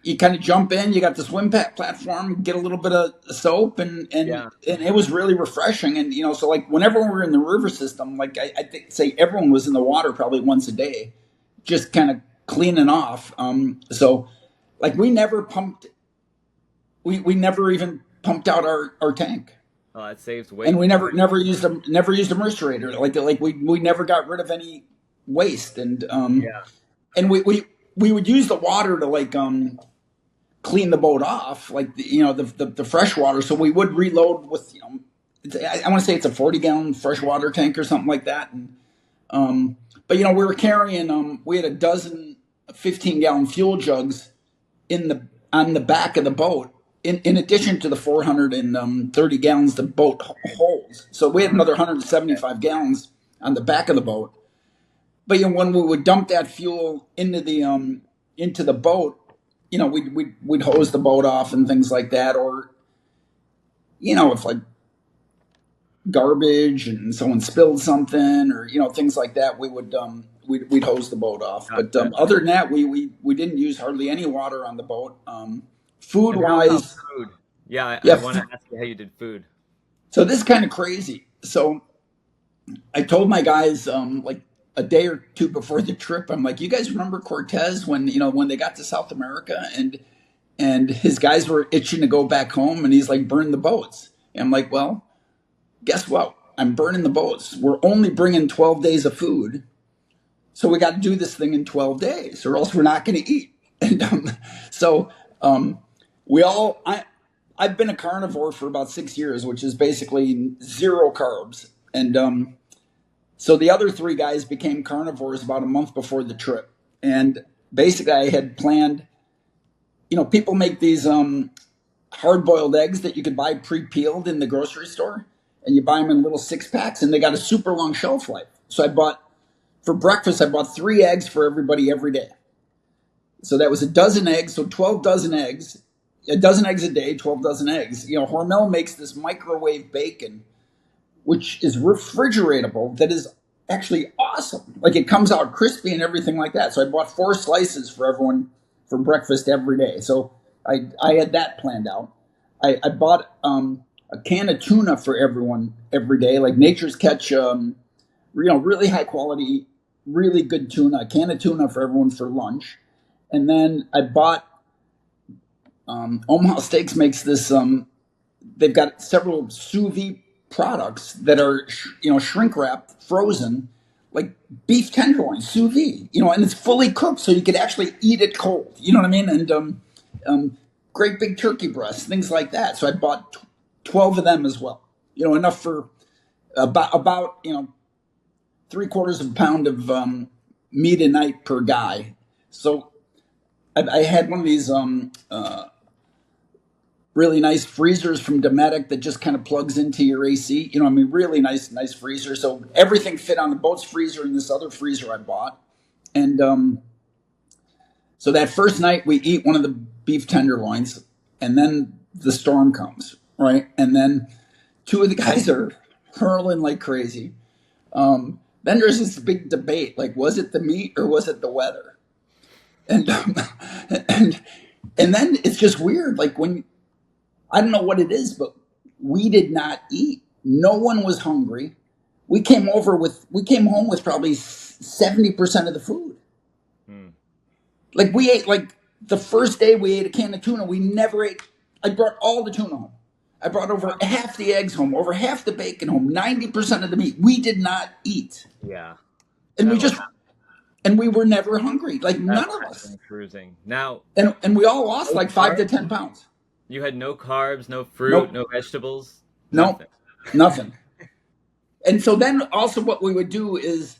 You kind of jump in, you got the swim platform, get a little bit of soap, and it was really refreshing. And so like whenever we were in the river system, like I think say everyone was in the water probably once a day, just kind of cleaning off. So like we never even pumped out our tank. Oh, that saves weight. And we never used a mercerator. Like we never got rid of any waste. And and we would use the water to like clean the boat off, like the fresh water. So we would reload with I want to say it's a 40-gallon freshwater tank or something like that. And but we were carrying we had a dozen 15-gallon fuel jugs on the back of the boat. In addition to the 430 gallons the boat holds. So we had another 175 gallons on the back of the boat. But when we would dump that fuel into the boat, we'd hose the boat off and things like that. Or, if like garbage and someone spilled something or, things like that, we'd hose the boat off. But other than that, we didn't use hardly any water on the boat. Food wise, food. I want to ask you how you did food. So this is kind of crazy. So I told my guys like a day or two before the trip, I'm like, you guys remember Cortez when they got to South America and his guys were itching to go back home and he's like, burn the boats. And I'm like, well, guess what? I'm burning the boats. We're only bringing 12 days of food. So we got to do this thing in 12 days or else we're not going to eat. And I've been a carnivore for about 6 years, which is basically zero carbs. And so the other three guys became carnivores about a month before the trip. And basically I had planned, people make these hard-boiled eggs that you could buy pre-peeled in the grocery store. And you buy them in little 6-packs and they got a super long shelf life. So for breakfast, I bought 3 eggs for everybody every day. So that was a dozen eggs, so 12 dozen eggs. A dozen eggs a day, 12 dozen eggs. Hormel makes this microwave bacon, which is refrigeratable, that is actually awesome. Like it comes out crispy and everything like that. So I bought 4 slices for everyone for breakfast every day. So I had that planned out. I bought a can of tuna for everyone every day, like Nature's Catch, really high quality, really good tuna, a can of tuna for everyone for lunch. And then I bought Omaha Steaks makes this. They've got several sous vide products that are shrink wrapped, frozen, like beef tenderloin sous vide. And it's fully cooked, so you could actually eat it cold. You know what I mean? And great big turkey breasts, things like that. So I bought 12 of them as well. Enough for about 3/4 of a pound of meat a night per guy. So I had one of these really nice freezers from Dometic that just kind of plugs into your AC. Really nice freezer. So everything fit on the boat's freezer and this other freezer I bought. And so that first night we eat one of the beef tenderloins and then the storm comes, right? And then 2 of the guys are hurling like crazy. Then there's this big debate, like, was it the meat or was it the weather? And then it's just weird. Like I don't know what it is, but we did not eat. No one was hungry. We came home with probably 70% of the food. Like we ate, like the first day we ate a can of tuna, we never ate. I brought all the tuna home. I brought over half the eggs home, over half the bacon home, 90% of the meat. We did not eat. Yeah. And we were never hungry. Like none of us. Cruising. Now. And we all lost like 5 to 10 pounds. You had no carbs, no fruit, nope. No vegetables? Nothing. And so then also what we would do is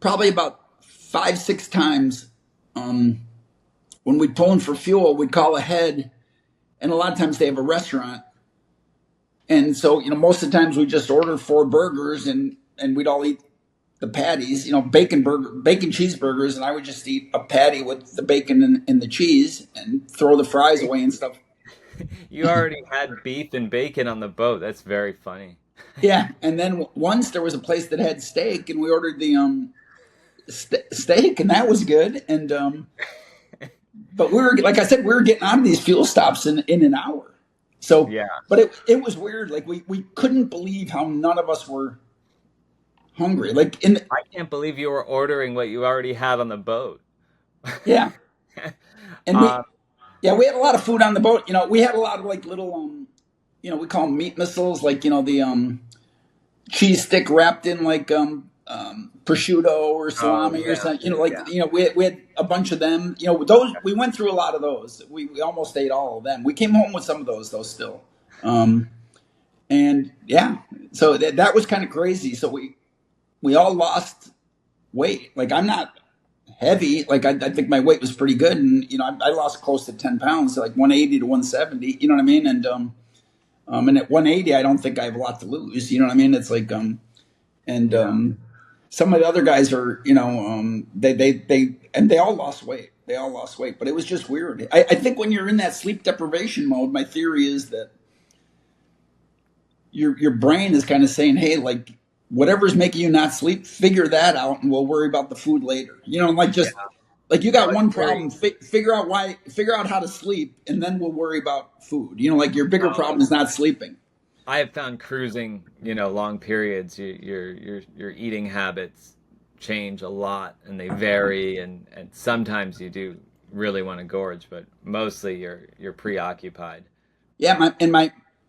probably about 5-6 times when we'd pull in for fuel, we'd call ahead. And a lot of times they have a restaurant. And so, most of the times we just order 4 burgers and we'd all eat the patties, bacon cheeseburgers, and I would just eat a patty with the bacon and the cheese and throw the fries away and stuff. You already had beef and bacon on the boat. That's very funny. Yeah, and then once there was a place that had steak, and we ordered the steak, and that was good. And but we were, like I said, we were getting out of these fuel stops in an hour. So, Yeah, but it was weird. Like we couldn't believe how none of us were hungry. Like I can't believe you were ordering what you already had on the boat. yeah, and Um, we had a lot of food on the boat. We had a lot of like little we call them meat missiles, like the cheese stick wrapped in like prosciutto or oh salami or yeah, something. yeah. We had a bunch of them. Those we went through a lot of those. We almost ate all of them. We came home with some of those though still. Um, and yeah, so that was kind of crazy. So we all lost weight. Like I'm not heavy. Like I think my weight was pretty good, and I lost close to 10 pounds, so like 180 to 170. You know what I mean? And at 180, I don't think I have a lot to lose. You know what I mean? It's like and Yeah. some of the other guys are they all lost weight. They all lost weight, but it was just weird. I think when you're in that sleep deprivation mode, my theory is that your brain is kind of saying, hey, like whatever's making you not sleep, figure that out, and we'll worry about the food later. Like Yeah. just like you No, got it's one very. problem, figure out how to sleep, and then we'll worry about food. Like your bigger Oh, problem is not sleeping. I have found cruising, long periods, your eating habits change a lot and they vary, and sometimes you do really want to gorge, but mostly you're preoccupied. Yeah,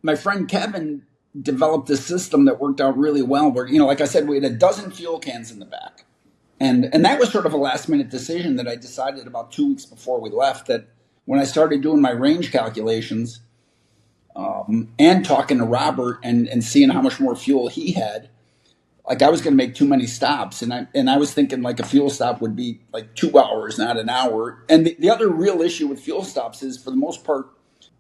my friend Kevin developed this system that worked out really well. Where like I said, we had a dozen fuel cans in the back, and that was sort of a last minute decision that I decided about 2 weeks before we left. That when I started doing my range calculations and talking to Robert and seeing how much more fuel he had, like I was going to make too many stops, and I was thinking like a fuel stop would be like 2 hours, not an hour. And the other real issue with fuel stops is, for the most part,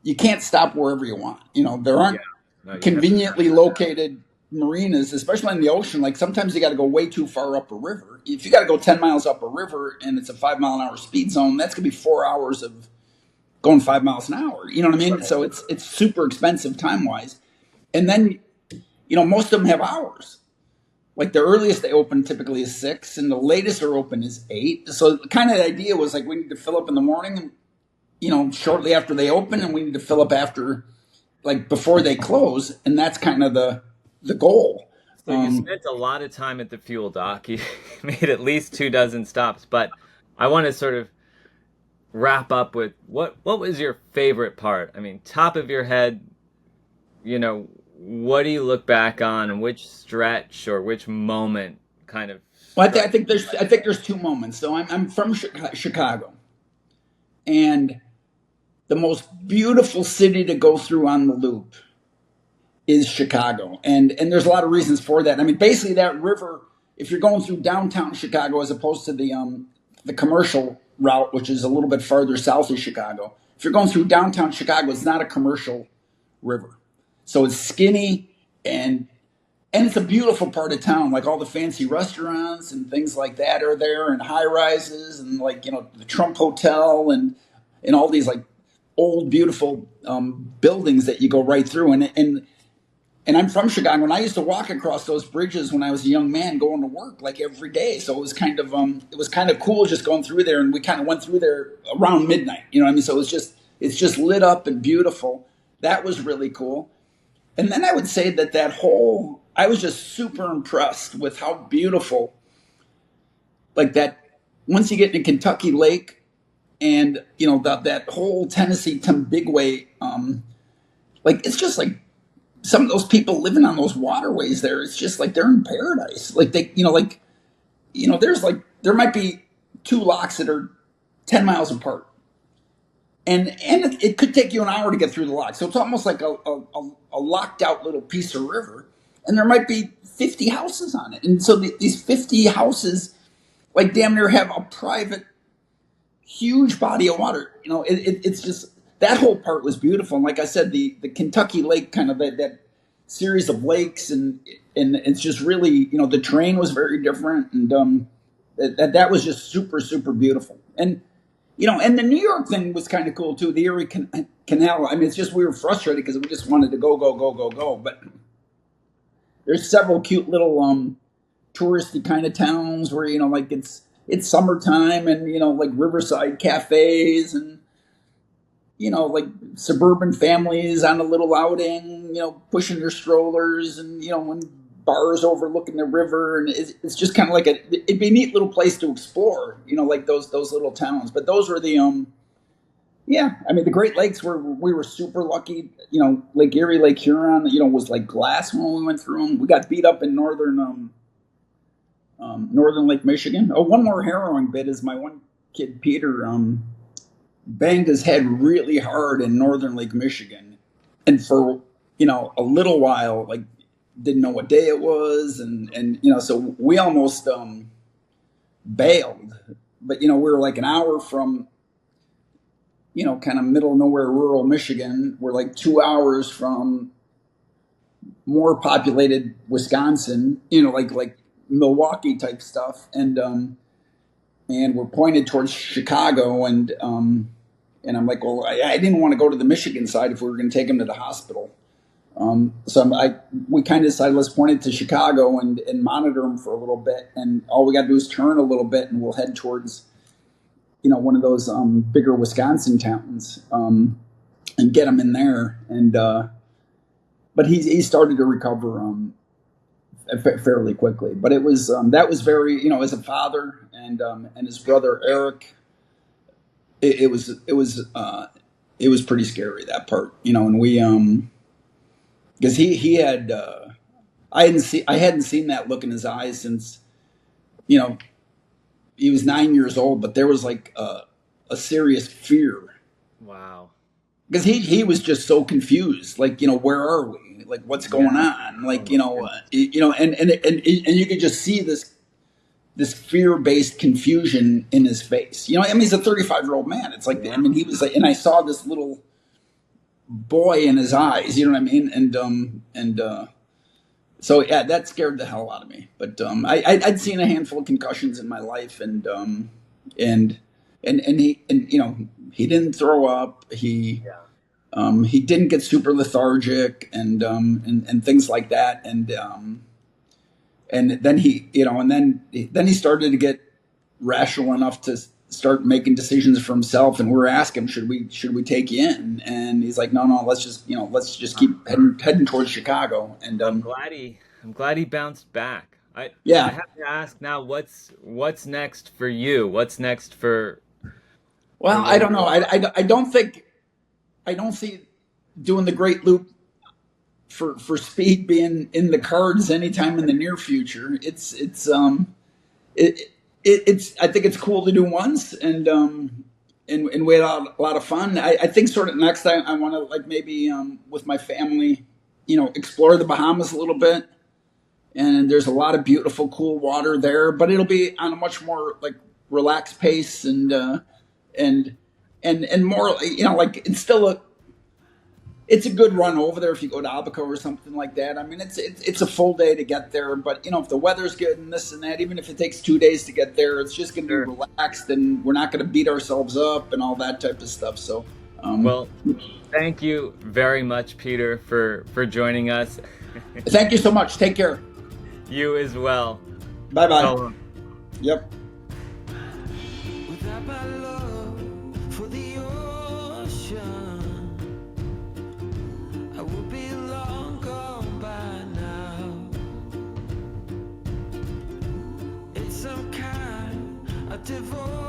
you can't stop wherever you want. There Yeah. aren't No, you have to conveniently time it out. located marinas, especially in the ocean. Like sometimes you got to go way too far up a river. If you got to go 10 miles up a river and it's a 5 mile an hour speed zone, that's going to be 4 hours of going 5 miles an hour. You know what I mean? Right. So it's super expensive time wise. And then, most of them have hours. Like the earliest they open typically is 6, and the latest they're open is 8. So kind of the idea was like we need to fill up in the morning, and shortly after they open, and we need to fill up after, like before they close, and that's kind of the goal. So you spent a lot of time at the fuel dock. You made at least 2 dozen stops, but I want to sort of wrap up with what was your favorite part? I mean, top of your head, you know, what do you look back on, and which stretch or which moment kind of Well, struck I think there's two moments. So I'm from Chicago, and the most beautiful city to go through on the loop is Chicago, and there's a lot of reasons for that. I mean, basically that river, if you're going through downtown Chicago as opposed to the commercial route, which is a little bit farther south of Chicago, if you're going through downtown Chicago, it's not a commercial river, so it's skinny and it's a beautiful part of town. Like all the fancy restaurants and things like that are there, and high rises, and like the Trump Hotel and all these like old beautiful buildings that you go right through. And I'm from Chicago, and I used to walk across those bridges when I was a young man going to work like every day. So it was kind of cool just going through there, and we kind of went through there around midnight. You know what I mean? So it's just lit up and beautiful. That was really cool. And then I would say I was just super impressed with how beautiful, like that, once you get into Kentucky Lake and, that whole Tennessee Bigway, like, it's just like some of those people living on those waterways there, it's just like they're in paradise. Like there's like, there might be two locks that are 10 miles apart. And it could take you an hour to get through the lock. So it's almost like a locked out little piece of river. And there might be 50 houses on it. And so these 50 houses, like damn near have a private, huge body of water. It's just, that whole part was beautiful. And like I said, the Kentucky Lake kind of that series of lakes, and it's just really, the terrain was very different, and that was just super, super beautiful. And and the New York thing was kind of cool too. The Erie Canal. I mean, it's just we were frustrated because we just wanted to go, go, go, go, go. But there's several cute little touristy kind of towns where like it's summertime, and like riverside cafes, and like suburban families on a little outing, pushing their strollers, and when bars overlooking the river, and it's just kind of like it'd be a neat little place to explore, like those little towns. But those were the yeah, I mean the Great Lakes we were super lucky. Lake Erie, Lake Huron, was like glass when we went through them. We got beat up in northern Lake Michigan. Oh, one more harrowing bit is my one kid Peter banged his head really hard in northern Lake Michigan, and for a little while, like, didn't know what day it was, and so we almost bailed. But we were like an hour from kind of middle of nowhere rural Michigan. We're like 2 hours from more populated Wisconsin, like Milwaukee type stuff, and we're pointed towards Chicago, and I'm like, well, I didn't want to go to the Michigan side if we were going to take him to the hospital. So we kind of decided, let's point it to Chicago and monitor him for a little bit, and all we got to do is turn a little bit, and we'll head towards one of those bigger Wisconsin towns, and get him in there. And but he started to recover fairly quickly. But it was that was very, as a father and his brother Eric, it was pretty scary, that part, and we because he had I hadn't seen that look in his eyes since he was 9 years old, but there was like a serious fear. Wow. Because he was just so confused, like, where are we? Like, what's going on? Like, and you could just see this fear-based confusion in his face. I mean, he's a 35-year-old man. It's like, I mean, he was like, and I saw this little boy in his eyes, you know what I mean? And so yeah, that scared the hell out of me. But I'd seen a handful of concussions in my life, and he didn't throw up. He didn't get super lethargic, and things like that. And then he started to get rational enough to start making decisions for himself. And we were asking him, should we take you in? And he's like, no, let's just keep heading towards Chicago. And I'm glad he bounced back. I have to ask now, what's next for you? What's next for? Well, I don't know. I don't see doing the Great Loop for speed being in the cards anytime in the near future. It's I think it's cool to do once, and we had a lot of fun. I think sort of next time I want to, like, maybe with my family, explore the Bahamas a little bit. And there's a lot of beautiful, cool water there, but it'll be on a much more like relaxed pace, and more, like, it's a good run over there if you go to Abaco or something like that. I mean, it's a full day to get there, but if the weather's good and this and that, even if it takes 2 days to get there, it's just going to be relaxed, and we're not going to beat ourselves up and all that type of stuff. So, well, thank you very much, Peter, for joining us. Thank you so much. Take care. You as well. Bye-bye. So, yep. Without my love for the ocean, I would be long gone by now. It's some kind of divorce.